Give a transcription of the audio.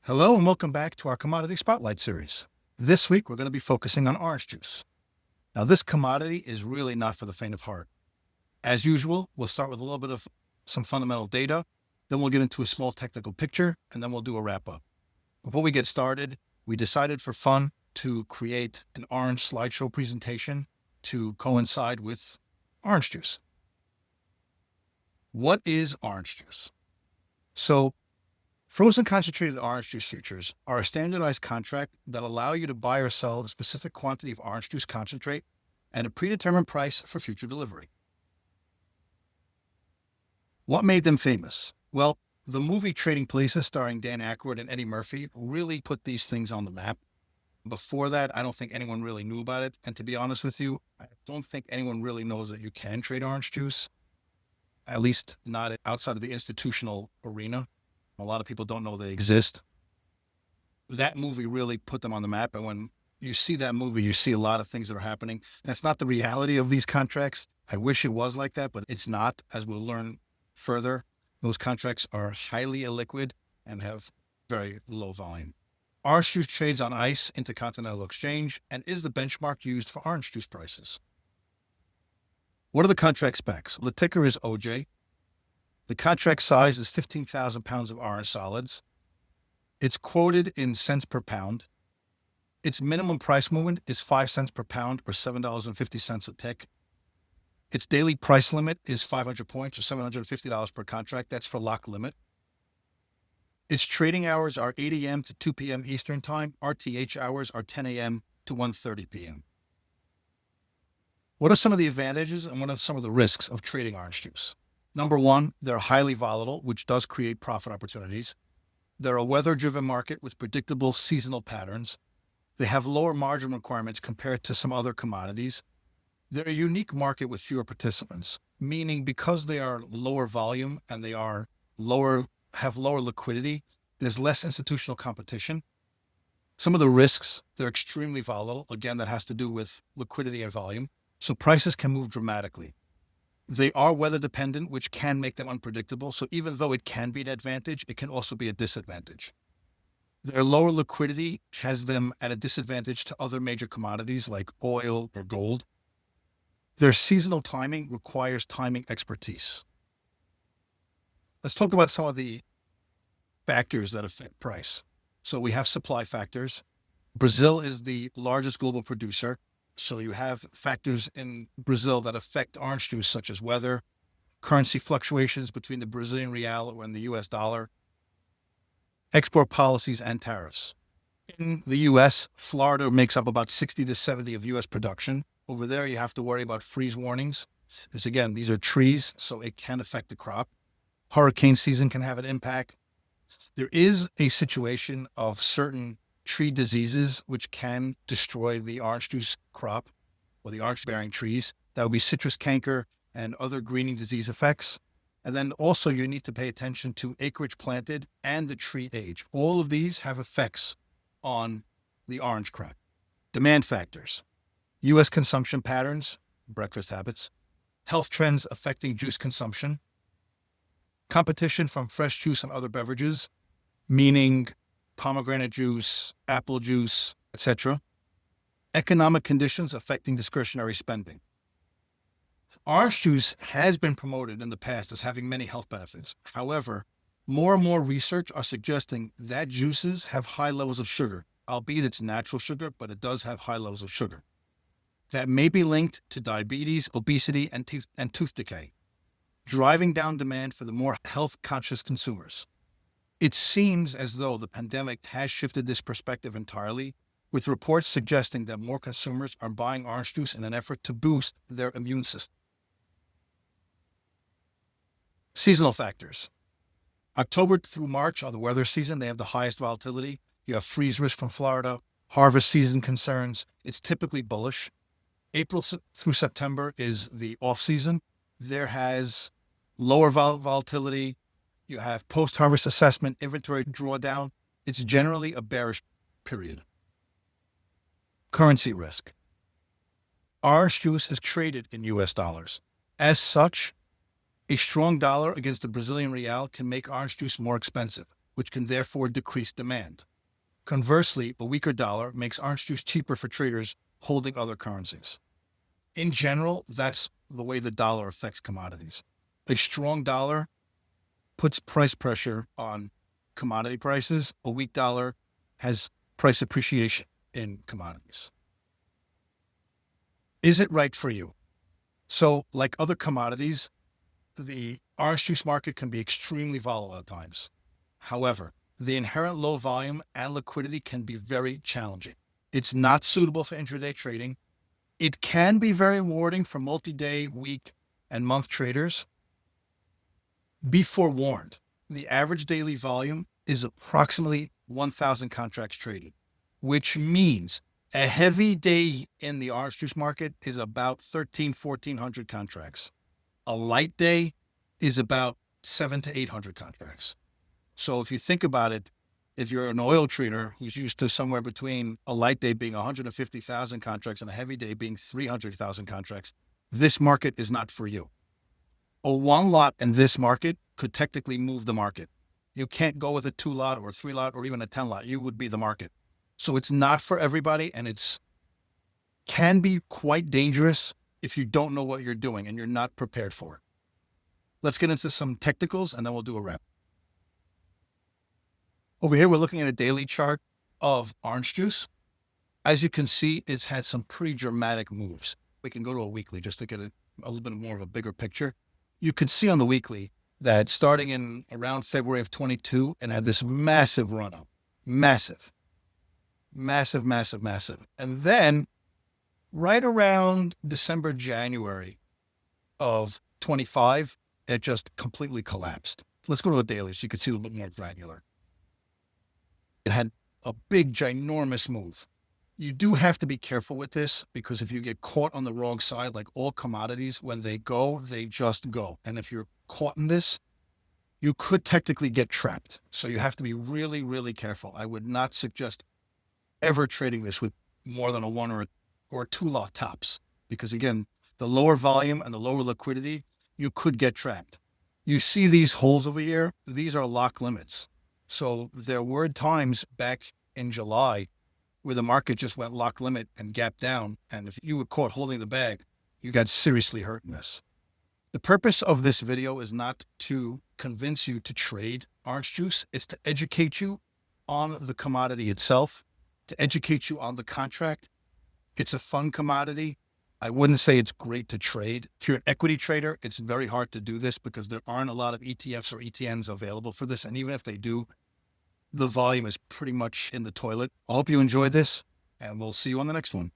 Hello and welcome back to our Commodity Spotlight series. This week, we're going to be focusing on orange juice. Now, this commodity is really not for the faint of heart. As usual, we'll start with a little bit of some fundamental data, then we'll get into a small technical picture, and then we'll do a wrap up. Before we get started, we decided for fun to create an orange slideshow presentation to coincide with orange juice. What is orange juice? So, frozen concentrated orange juice futures are a standardized contract that allow you to buy or sell a specific quantity of orange juice concentrate at a predetermined price for future delivery. What made them famous? Well, the movie Trading Places, starring Dan Aykroyd and Eddie Murphy, really put these things on the map. Before that, I don't think anyone really knew about it. And to be honest with you, I don't think anyone really knows that you can trade orange juice, at least not outside of the institutional arena. A lot of people don't know they exist. That movie really put them on the map. And when you see that movie, you see a lot of things that are happening. That's not the reality of these contracts. I wish it was like that, but it's not, as we'll learn further. Those contracts are highly illiquid and have very low volume. Orange juice trades on ICE, Intercontinental Exchange, and is the benchmark used for orange juice prices. What are the contract specs? Well, the ticker is OJ. The contract size is 15,000 pounds of orange solids. It's quoted in cents per pound. Its minimum price movement is 5 cents per pound or $7.50 a tick. Its daily price limit is 500 points or $750 per contract. That's for lock limit. Its trading hours are 8 a.m. to 2 p.m. Eastern Time. RTH hours are 10 a.m. to 1:30 p.m. What are some of the advantages and what are some of the risks of trading orange juice? Number one, they're highly volatile, which does create profit opportunities. They're a weather-driven market with predictable seasonal patterns. They have lower margin requirements compared to some other commodities. They're a unique market with fewer participants, meaning because they are lower volume and they have lower liquidity, there's less institutional competition. Some of the risks, they're extremely volatile. Again, that has to do with liquidity and volume. So prices can move dramatically. They are weather dependent, which can make them unpredictable. So even though it can be an advantage, it can also be a disadvantage. Their lower liquidity has them at a disadvantage to other major commodities like oil or gold. Their seasonal timing requires timing expertise. Let's talk about some of the factors that affect price. So we have supply factors. Brazil is the largest global producer. So you have factors in Brazil that affect orange juice, such as weather, currency fluctuations between the Brazilian real and the US dollar, export policies, and tariffs. In the US, Florida makes up about 60 to 70 of US production. Over there, you have to worry about freeze warnings, because again, these are trees, so it can affect the crop. Hurricane season can have an impact. There is a situation of certain tree diseases which can destroy the orange juice crop or the orange bearing trees. That would be citrus canker and other greening disease effects. And then also you need to pay attention to acreage planted and the tree age. All of these have effects on the orange crop. Demand factors, U.S. consumption patterns, breakfast habits, health trends affecting juice consumption, competition from fresh juice and other beverages, meaning pomegranate juice, apple juice, etc. Economic conditions affecting discretionary spending. Orange juice has been promoted in the past as having many health benefits. However, more and more research are suggesting that juices have high levels of sugar, albeit it's natural sugar, but it does have high levels of sugar. That may be linked to diabetes, obesity, and tooth decay, driving down demand for the more health-conscious consumers. It seems as though the pandemic has shifted this perspective entirely, with reports suggesting that more consumers are buying orange juice in an effort to boost their immune system. Seasonal factors. October through March are the weather season. They have the highest volatility. You have freeze risk from Florida, harvest season concerns. It's typically bullish. April through September is the off season. There has lower volatility. You have post-harvest assessment, inventory drawdown. It's generally a bearish period. Currency risk. Orange juice is traded in US dollars. As such, a strong dollar against the Brazilian real can make orange juice more expensive. which can therefore decrease demand. Conversely, a weaker dollar makes orange juice cheaper for traders holding other currencies. In general, that's the way the dollar affects commodities. A strong dollar puts price pressure on commodity prices. A weak dollar has price appreciation in commodities. Is it right for you? So, like other commodities, the orange juice market can be extremely volatile at times. However, the inherent low volume and liquidity can be very challenging. It's not suitable for intraday trading. It can be very rewarding for multi-day, week, and month traders. Be forewarned, the average daily volume is approximately 1,000 contracts traded, which means a heavy day in the orange juice market is about 1,400 contracts. A light day is about 700 to 800 contracts. So if you think about it, if you're an oil trader who's used to somewhere between a light day being 150,000 contracts and a heavy day being 300,000 contracts, this market is not for you. A one lot in this market could technically move the market. You can't go with a 2 lot or a 3 lot or even a 10 lot. You would be the market. So it's not for everybody, and it's can be quite dangerous if you don't know what you're doing and you're not prepared for it. Let's get into some technicals and then we'll do a wrap. Over here, we're looking at a daily chart of orange juice. As you can see, it's had some pretty dramatic moves. We can go to a weekly just to get a little bit more of a bigger picture. You can see on the weekly that starting in around February of 22 and had this massive run up, massive. And then right around December, January of 25, it just completely collapsed. Let's go to a daily so you can see a little bit more granular. It had a big, ginormous move. You do have to be careful with this because if you get caught on the wrong side, like all commodities, when they go, they just go. And if you're caught in this, you could technically get trapped. So you have to be really, really careful. I would not suggest ever trading this with more than a 1 or 2 lot tops, because again, the lower volume and the lower liquidity, you could get trapped. You see these holes over here, these are lock limits. So there were times back in July where the market just went lock limit and gap down. And if you were caught holding the bag, you got seriously hurt in this. The purpose of this video is not to convince you to trade orange juice. It's to educate you on the commodity itself, to educate you on the contract. It's a fun commodity. I wouldn't say it's great to trade. If you're an equity trader, it's very hard to do this because there aren't a lot of ETFs or ETNs available for this. And even if they do, the volume is pretty much in the toilet. I hope you enjoyed this, and we'll see you on the next one.